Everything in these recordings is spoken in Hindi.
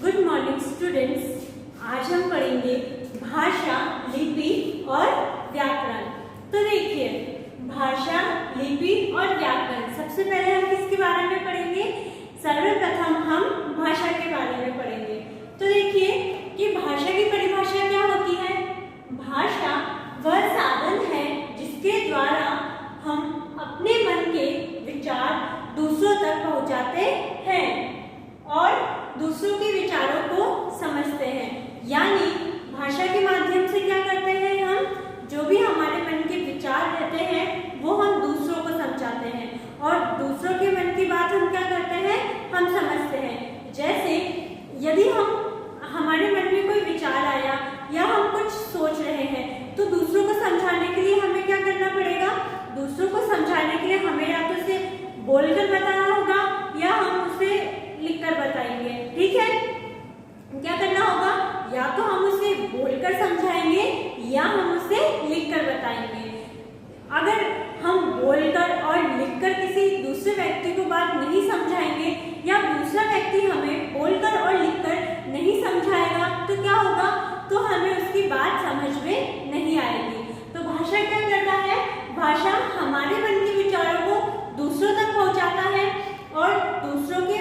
Good morning students. आज हम पढ़ेंगे भाषा, लिपि और व्याकरण। तो देखिए, भाषा, लिपि और व्याकरण, सबसे पहले हम किसके बारे में पढ़ेंगे? सर्वप्रथम हम भाषा के बारे में पढ़ेंगे। तो देखिए कि भाषा की परिभाषा क्या होती है? भाषा वह साधन है जिसके द्वारा हम अपने मन के विचार दूसरों तक पहुंचाते हैं और दूसरों के विचारों को समझते हैं। यानी भाषा के माध्यम से क्या करते हैं हम? जो भी हमारे मन के विचार रहते हैं वो हम दूसरों को समझाते हैं और दूसरों के मन की बात हम क्या करते हैं? हम समझते हैं। जैसे यदि हमारे मन में कोई विचार आया या हम कुछ सोच रहे हैं तो दूसरों को समझाने के लिए हमें क्या करना पड़ेगा? दूसरों को समझाने के लिए हमें या तो उसे बोलकर बताना होगा या हम उसे लिखकर बताएंगे। ठीक है, क्या करना होगा? या तो हम उसे बोलकर समझाएंगे या हम उसे लिखकर बताएंगे। अगर हम बोलकर और लिखकर किसी दूसरे व्यक्ति को बात नहीं समझाएंगे या दूसरा व्यक्ति हमें बोलकर और लिखकर नहीं समझाएगा तो क्या होगा? तो हमें उसकी बात समझ में नहीं आएगी। तो भाषा क्या करता है? भाषा हमारे मन के विचारों को दूसरों तक पहुंचाता है और दूसरों के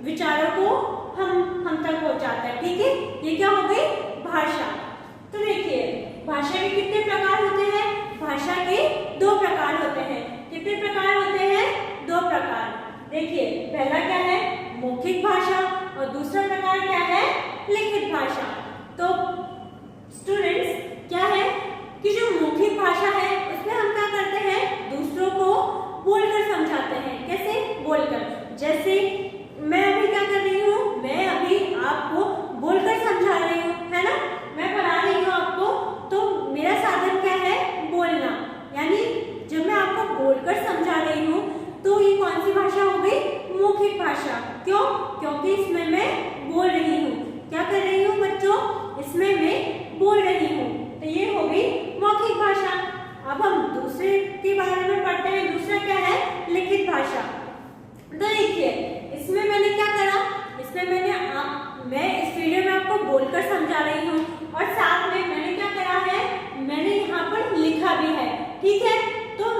विचारों को हम तक पहुंचाता है। ठीक है, ये क्या हो गई? भाषा। तो देखिए, भाषा के कितने प्रकार होते हैं? भाषा के दो प्रकार होते हैं। कितने प्रकार होते हैं? दो प्रकार। देखिए, पहला क्या है? मौखिक भाषा और दूसरा प्रकार क्या है? लिखित भाषा। तो स्टूडेंट्स, क्या है कि जो मौखिक भाषा है उसमें हम क्या करते हैं? दूसरों को बोलकर समझाते हैं। कैसे? बोलकर। जैसे मैं अभी क्या कर रही हूँ? मैं अभी आपको बोलकर समझा रही हूँ, है ना? मैं पढ़ा रही हूँ आपको, तो मेरा साधन क्या है? बोलना। यानी जब मैं आपको बोलकर समझा रही हूँ तो ये कौन सी भाषा हो गई? मौखिक भाषा। क्यों? क्योंकि इसमें मैं बोल रही हूँ। क्या कर रही हूँ बच्चों? इसमें मैं बोल रही हूँ। तो ये हो गई मौखिक भाषा। अब हम दूसरे के बारे में पढ़ते हैं। दूसरा क्या है? लिखित भाषा। तो देखिए, इसमें मैंने क्या करा? इसमें मैं इस वीडियो में आपको बोलकर समझा रही हूँ और साथ में मैंने क्या करा है? मैंने यहाँ पर लिखा भी है। ठीक है, तो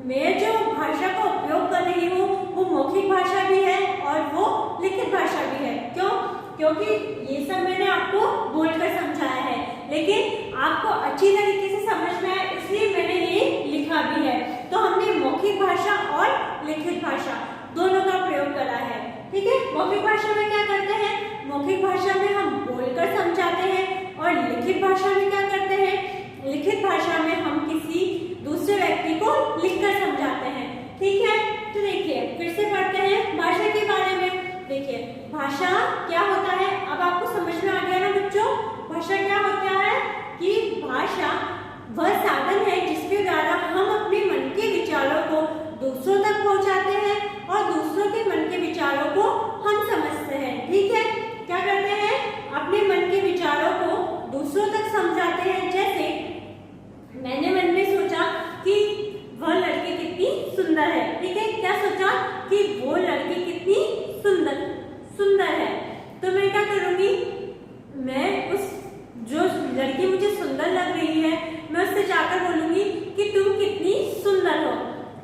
मैं जो भाषा का उपयोग कर रही हूँ वो मौखिक भाषा भी है और वो लिखित भाषा भी है। क्यों? क्योंकि ये सब मैंने आपको बोलकर समझाया है, लेकिन आपको अच्छी तरीके से समझ में आए इसलिए मैंने ये लिखा भी है। तो हमने मौखिक भाषा और लिखित भाषा दोनों का प्रयोग करा है। ठीक है, मौखिक भाषा में क्या करते हैं? मौखिक भाषा में हम बोलकर समझाते हैं और लिखित भाषा में क्या करते हैं? लिखित भाषा में हम किसी दूसरे व्यक्ति को लिखकर समझाते हैं। ठीक है, तो देखिए फिर से पढ़ते हैं भाषा के बारे में। देखिए, भाषा क्या होता है? अब आपको समझ में आ गया ना बच्चों? भाषा क्या होता है कि भाषा वह साधन है जिसके द्वारा हम अपने मन के विचारों को दूसरों तक पहुंचाते हैं और दूसरों के मन के विचारों को हम समझते हैं। ठीक है, क्या करते हैं? अपने मन के विचारों को दूसरों तक समझाते हैं। जैसे मैंने मन में सोचा कि वह लड़की कितनी सुंदर है। ठीक है, क्या सोचा? कि वो लड़की कितनी सुंदर है। तो मैं क्या करूंगी? मैं उस जो लड़की मुझे सुंदर लग रही है मैं उससे जाकर बोलूंगी कि तुम कितनी सुंदर हो।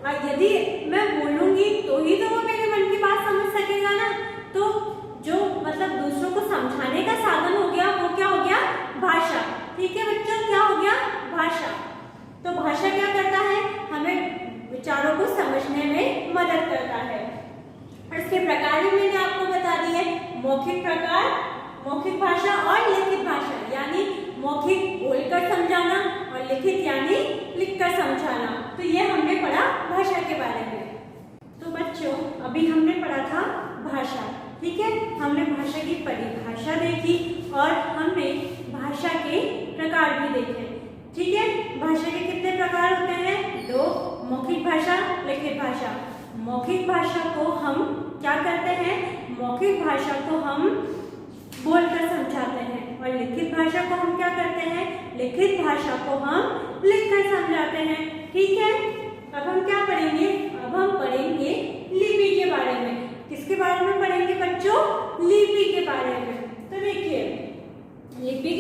और यदि मैं बोलूंगी तो ही तो वो मेरे मन की बात समझ सकेगा ना। तो जो मतलब दूसरों को समझाने का साधन हो गया वो क्या हो गया? भाषा। ठीक है बच्चों, क्या हो गया? भाषा। तो भाषा क्या करता है? हमें विचारों को समझने में मदद करता है। और इसके प्रकार भी मैंने आपको बता दिए। मौखिक प्रकार, मौखिक भाषा और लिखित भाषा। यानी मौखिक बोलकर समझाना और लिखित यानी लिखकर समझाना। तो ये हमने पढ़ा भाषा के बारे में। तो बच्चों, अभी हमने पढ़ा था भाषा। ठीक है, हमने भाषा की परिभाषा देखी और हमने भाषा के प्रकार भी देखे। ठीक है, भाषा के कितने प्रकार होते हैं? दो, मौखिक भाषा, लिखित भाषा। मौखिक भाषा को हम क्या करते हैं? मौखिक भाषा को हम बोलकर समझाते हैं और लिखित भाषा को हम क्या करते हैं? लिखित भाषा को हम लिखकर समझाते हैं। ठीक है, अब हम क्या पढ़ेंगे? अब हम पढ़ेंगे लिपि के बारे में। किसके बारे में पढ़ेंगे बच्चों? लिपि के बारे में।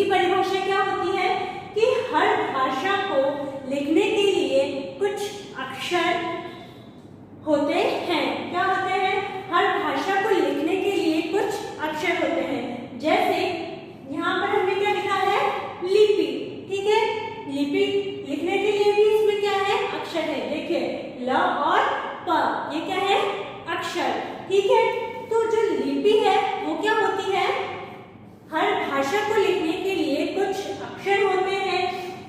परिभाषा क्या होती है कि हर भाषा को लिखने के लिए कुछ अक्षर होते हैं। क्या होते हैं? हर भाषा को लिखने के लिए कुछ अक्षर होते हैं। जैसे यहाँ पर हमने क्या लिखा है? लिपि। ठीक है, लिपि लिखने के लिए भी इसमें क्या है? अक्षर है। देखिए ल और प, ये क्या है? अक्षर। ठीक है, तो जो लिपि है वो क्या होती है? हर भाषा को लिखने के लिए कुछ अक्षर होते हैं।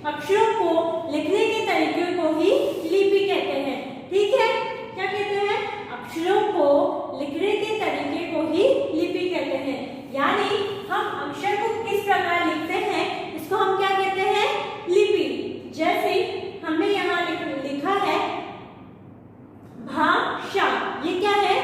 अक्षरों को लिखने के तरीके को ही लिपि कहते हैं। ठीक है, क्या कहते हैं? अक्षरों को लिखने के तरीके को ही लिपि कहते हैं। यानी हम अक्षर को किस प्रकार लिखते हैं इसको हम क्या कहते हैं? लिपि। जैसे हमने यहाँ लिखा है भाषा, ये क्या है?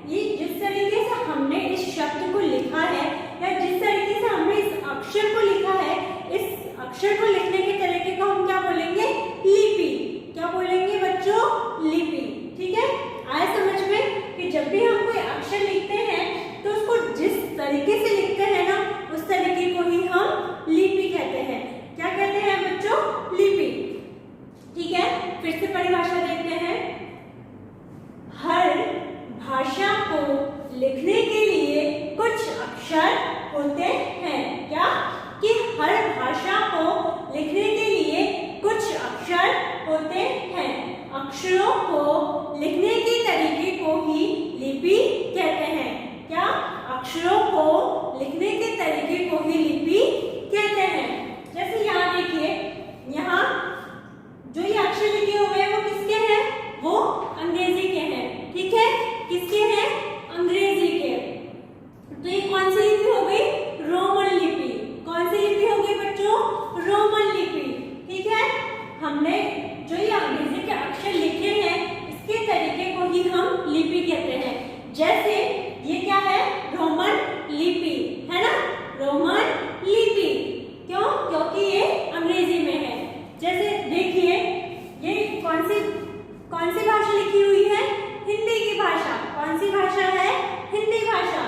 ये जिस तरीके से हमने इस शब्द को लिखा है या जिस तरीके से हमने इस अक्षर को लिखा है, इस अक्षर को लिखने के तरीके को हम क्या बोलेंगे? लिपि। क्या बोलेंगे बच्चों? लिपि। ठीक है, आए समझ में कि जब भी हम कोई अक्षर लिखते हैं तो उसको जिस तरीके से लिखते हैं ना, उस तरीके को ही हम लिपि कहते हैं। क्या कहते हैं बच्चों? लिपि। ठीक है, फिर से परिभाषा देखते हैं। हर भाषा को लिखने के लिए कुछ अक्षर होते हैं। क्या? कि हर भाषा को लिखने के लिए कुछ अक्षर होते हैं। अक्षरों को लिखने के तरीके को ही लिपि कहते हैं। क्या? अक्षरों को लिखने के तरीके को ही लिपि कहते हैं। जैसे यहाँ देखिए, यहाँ जो ये अक्षर लिखे हुए हैं वो किसके हैं? वो अंग्रेजी के हैं। ठीक है, किसके हैं? अंग्रेजी के। तो ये कौन सी लिपि हो गई? रोमन लिपि। कौन सी लिपि हो गई बच्चों? रोमन लिपि। ठीक है, हमने जो ये अंग्रेजी के अक्षर लिखे हैं इसके तरीके को ही हम लिपि कहते हैं। जैसे ये क्या है? रोमन लिपि है ना, रोमन लिपि। क्यों? क्योंकि ये अंग्रेजी में है। जैसे देखिए, ये कौन सी भाषा लिखी हुई है? हिंदी की भाषा। कौन सी भाषा है? हिंदी भाषा।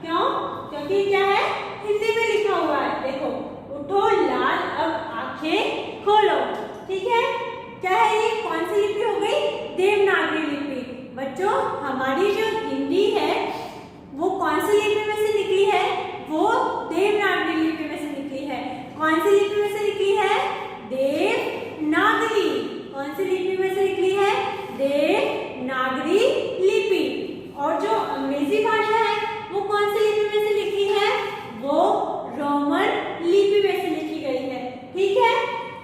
क्यों? क्योंकि क्या है? हिंदी में लिखा हुआ है। देखो, उठो लाल अब आंखें खोलो। ठीक है, क्या है ये? कौन सी लिपि हो गई? देवनागरी लिपि। बच्चों, हमारी जो हिंदी है वो कौन सी लिपि में से निकली है? वो देवनागरी लिपि में से निकली है। कौन सी लिपि में से निकली है? देवनागरी। कौन सी लिपि में से निकली है? देवनागरी लिपि। और जो अंग्रेजी भाषा है वो कौन सी लिपि में से लिखी है? वो रोमन लिपि में से लिखी गई है। ठीक है,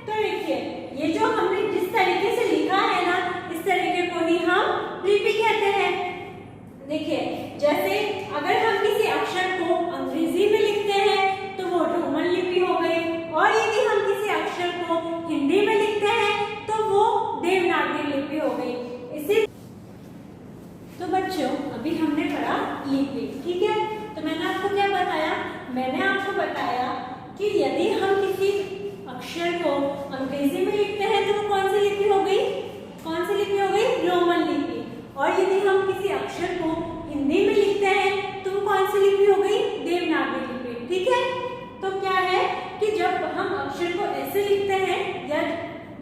तो देखिए, ये जो हमने जिस तरीके से लिखा है ना, इस तरीके को ही हम लिपि कहते हैं। देखिए, जैसे अगर हम किसी अक्षर को अंग्रेजी में लिखते हैं तो वो रोमन लिपि हो गई, और यदि हम किसी अक्षर को हिंदी में लिखते हैं तो वो देवनागरी लिपि हो गई। इसी तो बच्चों, अभी हमने पढ़ा लिपि। ठीक है, तो मैंने आपको क्या बताया? मैंने आपको बताया कि यदि हम किसी अक्षर को अंग्रेजी में लिखते हैं तो वो कौन सी लिपि हो गई? कौन सी लिपि हो गई? रोमन लिपि। और यदि हम किसी अक्षर को हिंदी में लिखते हैं तो वो कौन सी लिपि हो गई? देवनागरी लिपि। ठीक है, तो क्या है कि जब हम अक्षर को ऐसे लिखते हैं या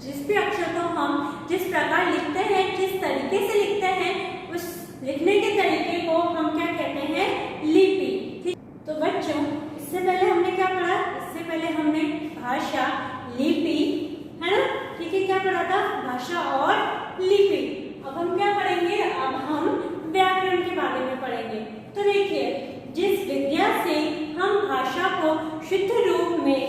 जिस भी अक्षर को हम जिस प्रकार लिखते हैं, जिस तरीके से लिखते हैं, उस लिखने के तरीके को हम क्या कहते हैं? लिपि। ठीक, तो बच्चों, इससे पहले हमने क्या पढ़ा? इससे पहले हमने भाषा, लिपि, है ना? ठीक है, क्या पढ़ा था? भाषा और लिपि। अब हम क्या पढ़ेंगे? अब हम व्याकरण के बारे में पढ़ेंगे। तो देखिए, जिस विद्या से हम भाषा को शुद्ध रूप में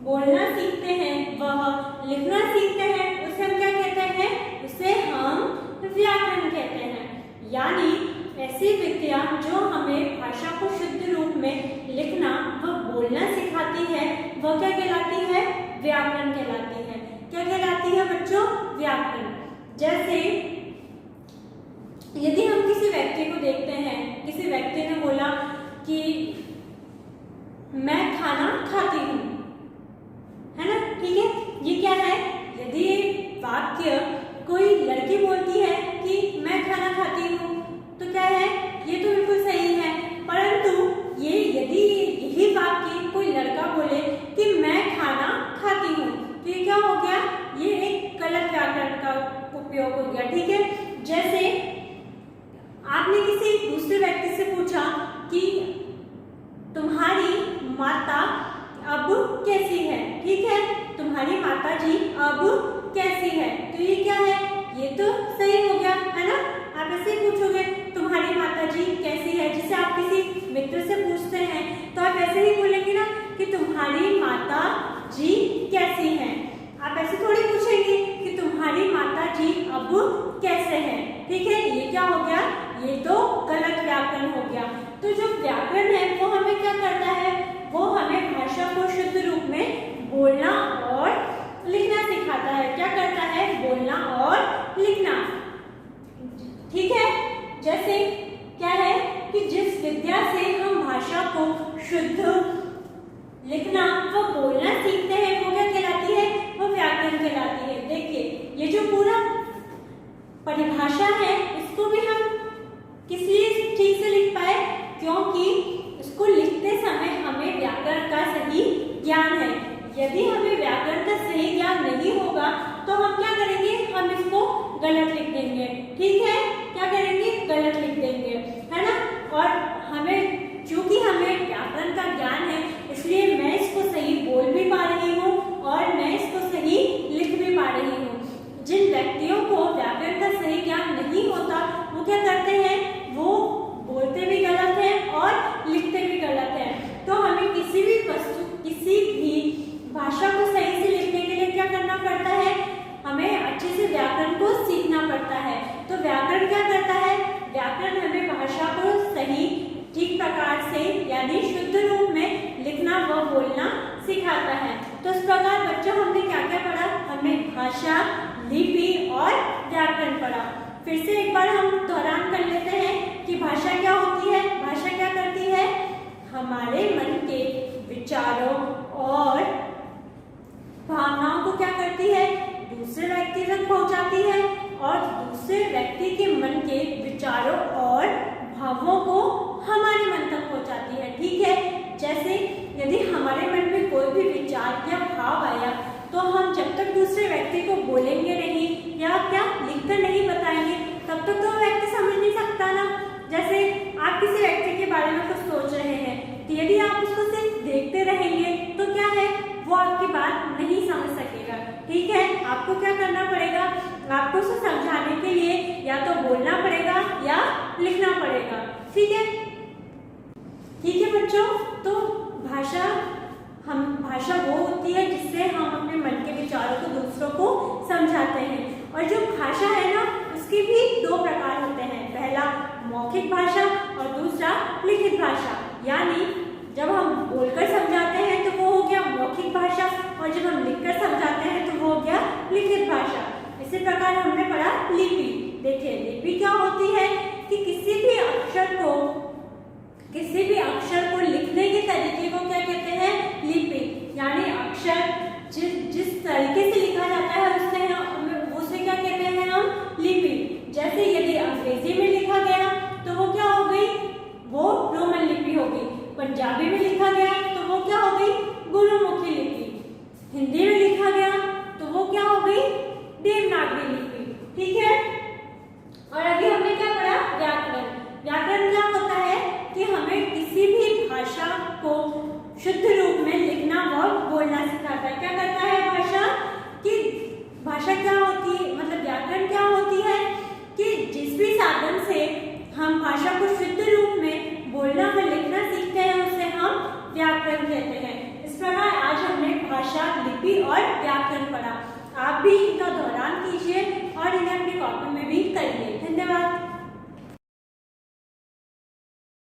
बोलना सीखते हैं, वह लिखना सीखते हैं, उसे हम क्या कहते हैं? उसे हम व्याकरण कहते हैं। यानी ऐसी विद्या जो हमें भाषा को शुद्ध रूप में लिखना व बोलना सिखाती है, वह क्या कहलाती है? व्याकरण कहलाती है। क्या कहलाती है बच्चों? व्याकरण। जैसे माता अब कैसी है। ठीक है, तुम्हारी माता जी अब कैसी है, तो ये क्या है, ये तो सही हो गया है ना। आप ऐसे ही पूछोगे तुम्हारी माता जी कैसी है, जिसे आप किसी मित्र से पूछते हैं तो आप ऐसे ही बोलेंगे ना कि तुम्हारी माता जी कैसी है। आप ऐसे थोड़ी पूछेंगे कि तुम्हारी माता जी अब कैसे है। ठीक है, ये क्या हो गया, ये तो गलत व्याकरण हो गया। तो जो व्याकरण है वो हमें क्या करता है, वो हमें भाषा को शुद्ध रूप में बोलना और लिखना सिखाता है। क्या करता है, बोलना और लिखना। ठीक है, जैसे क्या है कि जिस विद्या से हम भाषा को शुद्ध लिखना व बोलना सीखते हैं वो क्या कहलाती है, वो व्याकरण कहलाती है। देखिए ये जो पूरा परिभाषा है इसको भी हम किस लिए ठीक से लिख पाए, क्योंकि इसको लिखते समय हमें व्याकरण का सही ज्ञान है। यदि हमें व्याकरण का सही ज्ञान नहीं होगा तो हम क्या करेंगे, हम इसको गलत लिख देंगे। ठीक है, क्या करेंगे, गलत लिख देंगे, है ना। और हमें चूंकि हमें व्याकरण का ज्ञान है इसलिए मैं इसको सही बोल भी पा रही हूँ और मैं इसको सही लिख भी पा रही हूँ। जिन व्यक्तियों को व्याकरण का सही ज्ञान नहीं होता वो क्या करते हैं, वो बोलते भी गलत है और लिखते भी गलत है। तो हमें किसी भी वस्तु, किसी भी भाषा को सही से लिखने के लिए क्या करना पड़ता है, हमें अच्छे से व्याकरण को सीखना पड़ता है। तो व्याकरण क्या करता है, व्याकरण हमें भाषा को सही ठीक प्रकार से यानी शुद्ध रूप में लिखना व बोलना सिखाता है। तो इस प्रकार बच्चों हमने क्या क्या पढ़ा, हमने भाषा, लिपि और व्याकरण पढ़ा। फिर से एक बार हम दोहरान कर लेते हैं कि भाषा क्या होती है। भाषा क्या करती है, हमारे मन के विचारों और भावनाओं को क्या करती है, दूसरे व्यक्ति तक पहुंचाती है और दूसरे व्यक्ति के मन के विचारों और भावों को हमारे मन तक पहुंचाती है। ठीक है, जैसे यदि हमारे मन में कोई भी विचार या भाव आया तो हम जब तक दूसरे व्यक्ति को बोलेंगे नहीं या क्या लिखकर नहीं बताएंगे तब तक तो व्यक्ति समझ नहीं सकता ना। जैसे आप किसी व्यक्ति के बारे में कुछ सोच रहे हैं तो यदि आप उसको सिर्फ देखते रहेंगे तो क्या है, वो आपकी बात नहीं समझ सकेगा। ठीक है, आपको क्या करना पड़ेगा, आपको उसे समझाने के लिए या तो बोलना पड़ेगा या लिखना पड़ेगा। ठीक है, ठीक है बच्चों। तो भाषा वो होती है जिससे हम अपने मन के विचारों को दूसरों को समझाते हैं। और जो भाषा है ना उसके भी दो प्रकार होते हैं, पहला मौखिक भाषा और दूसरा लिखित भाषा। यानी जब हम बोलकर समझाते हैं तो वो हो गया मौखिक भाषा और जब हम लिखकर समझाते हैं तो वो हो गया लिखित भाषा। इसी प्रकार हमने पढ़ा लिपि। देखिए लिपि क्या होती है कि किसी भी अक्षर को लिखने के तरीके को क्या कहते हैं, लिपि। यानी अक्षर जिस तरीके से लिखा जाता है उसे क्या कहते हैं हम, लिपि। जैसे यदि अंग्रेजी में लिखा गया तो वो क्या हो गई, वो रोमन लिपि हो गई। पंजाबी में लिखा गया तो वो क्या हो गई, गुरुमुखी लिपि। हिंदी में लिखा गया तो वो क्या हो गई, देवनागरी लिपि। ठीक है, और अभी हमने क्या पढ़ा, व्याकरण। व्याकरण क्या होता है कि हमें किसी भी भाषा को शुद्ध रूप में लिखना व बोलना सिखाता है। क्या करता है भाषा क्या होती है, मतलब व्याकरण क्या होती है कि जिस भी साधन से हम भाषा को शुद्ध रूप में बोलना व लिखना सीखते हैं उसे हम व्याकरण कहते हैं। इस प्रकार आज हमने भाषा, लिपि और व्याकरण पढ़ा। आप भी इनका दोहरान कीजिए और इन्हें अपनी कॉपी में भी करिए। धन्यवाद।